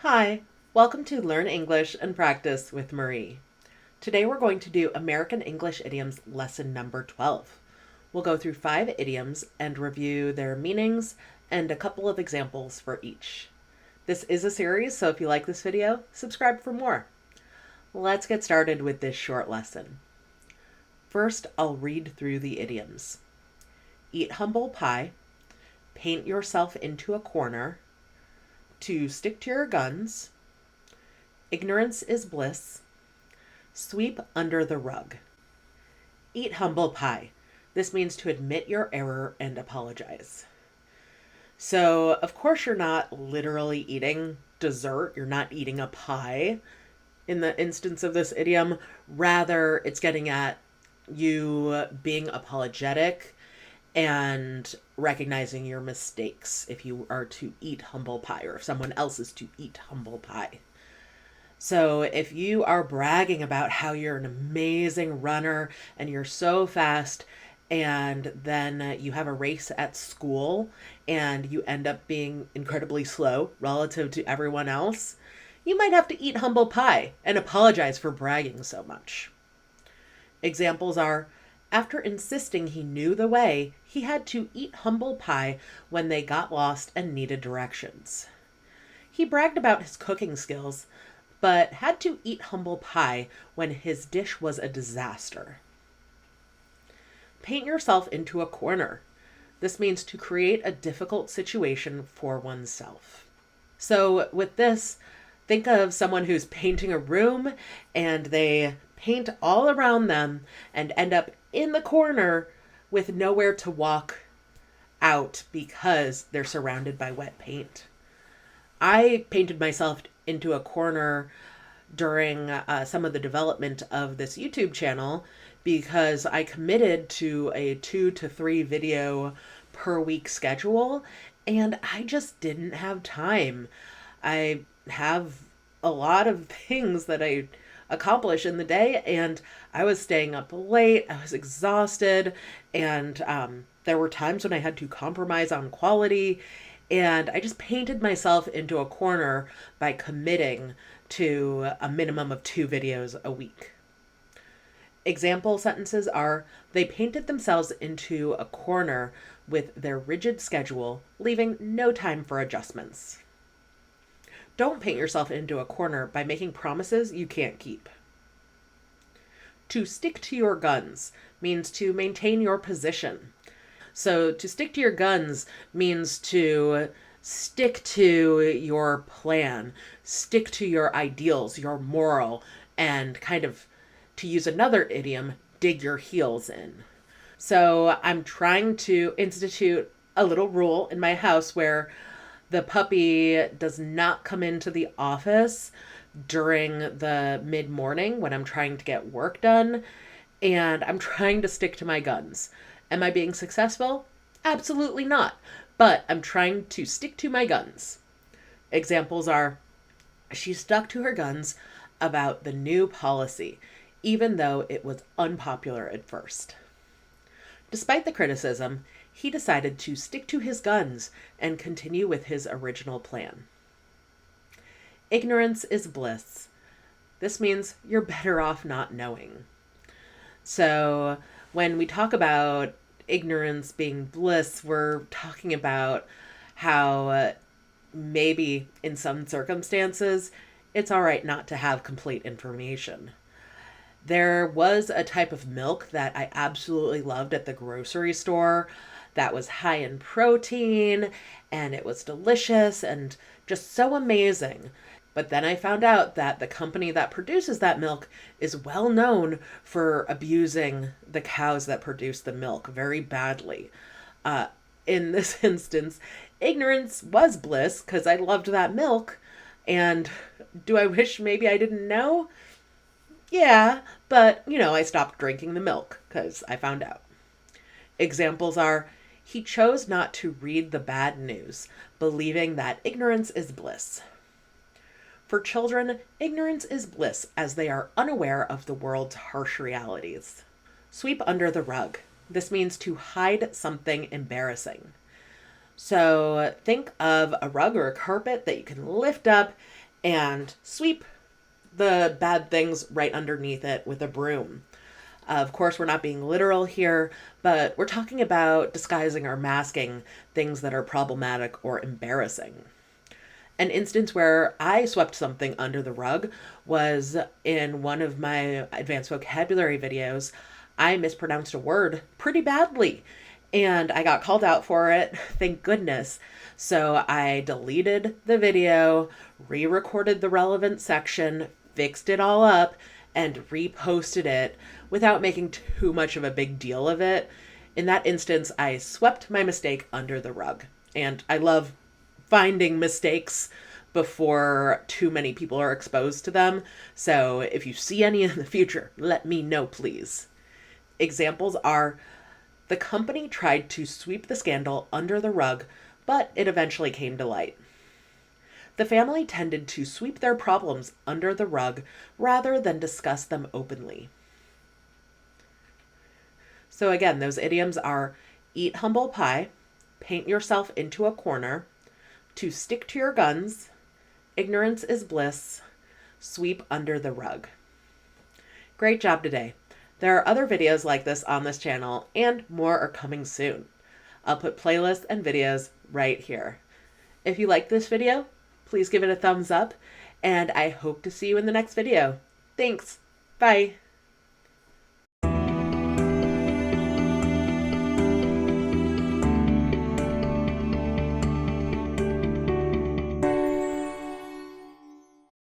Hi, welcome to Learn English and Practice with Marie. Today we're going to do American English Idioms lesson number 12. We'll go through 5 idioms and review their meanings and a couple of examples for each. This is a series, so if you like this video, subscribe for more. Let's get started with this short lesson. First, I'll read through the idioms. Eat humble pie, paint yourself into a corner, to stick to your guns, ignorance is bliss, sweep under the rug. Eat humble pie. This means to admit your error and apologize. So, of course, you're not literally eating dessert. You're not eating a pie in the instance of this idiom. Rather, it's getting at you being apologetic and recognizing your mistakes if you are to eat humble pie or if someone else is to eat humble pie. So if you are bragging about how you're an amazing runner and you're so fast, and then you have a race at school and you end up being incredibly slow relative to everyone else, you might have to eat humble pie and apologize for bragging so much. Examples are, after insisting he knew the way, he had to eat humble pie when they got lost and needed directions. He bragged about his cooking skills, but had to eat humble pie when his dish was a disaster. Paint yourself into a corner. This means to create a difficult situation for oneself. So with this, think of someone who's painting a room and they paint all around them and end up in the corner with nowhere to walk out because they're surrounded by wet paint. I painted myself into a corner during some of the development of this YouTube channel because I committed to a 2 to 3 video per week schedule and I just didn't have time. I have a lot of things that I accomplish in the day, and I was staying up late, I was exhausted, and there were times when I had to compromise on quality, and I just painted myself into a corner by committing to a minimum of 2 videos a week. Example sentences are, they painted themselves into a corner with their rigid schedule, leaving no time for adjustments. Don't paint yourself into a corner by making promises you can't keep. To stick to your guns means to maintain your position. So to stick to your guns means to stick to your plan, stick to your ideals, your moral, and kind of, to use another idiom, dig your heels in. So I'm trying to institute a little rule in my house where the puppy does not come into the office during the mid-morning when I'm trying to get work done, and I'm trying to stick to my guns. Am I being successful? Absolutely not, but I'm trying to stick to my guns. Examples are, she stuck to her guns about the new policy, even though it was unpopular at first. Despite the criticism, he decided to stick to his guns and continue with his original plan. Ignorance is bliss. This means you're better off not knowing. So when we talk about ignorance being bliss, we're talking about how maybe in some circumstances, it's all right not to have complete information. There was a type of milk that I absolutely loved at the grocery store that was high in protein and it was delicious and just so amazing. But then I found out that the company that produces that milk is well known for abusing the cows that produce the milk very badly. In this instance, ignorance was bliss because I loved that milk. And do I wish maybe I didn't know? Yeah, but, I stopped drinking the milk because I found out. Examples are, he chose not to read the bad news, believing that ignorance is bliss. For children, ignorance is bliss as they are unaware of the world's harsh realities. Sweep under the rug. This means to hide something embarrassing. So think of a rug or a carpet that you can lift up and sweep the bad things right underneath it with a broom. Of course, we're not being literal here, but we're talking about disguising or masking things that are problematic or embarrassing. An instance where I swept something under the rug was in one of my advanced vocabulary videos. I mispronounced a word pretty badly and I got called out for it, thank goodness. So I deleted the video, re recorded the relevant section, fixed it all up, and reposted it without making too much of a big deal of it. In that instance, I swept my mistake under the rug. And I love finding mistakes before too many people are exposed to them. So if you see any in the future, let me know, please. Examples are: the company tried to sweep the scandal under the rug, but it eventually came to light. The family tended to sweep their problems under the rug rather than discuss them openly. So again, those idioms are: eat humble pie, paint yourself into a corner, to stick to your guns, ignorance is bliss, sweep under the rug. Great job today. There are other videos like this on this channel, and more are coming soon. I'll put playlists and videos right here. If you like this video, please give it a thumbs up, and I hope to see you in the next video. Thanks. Bye.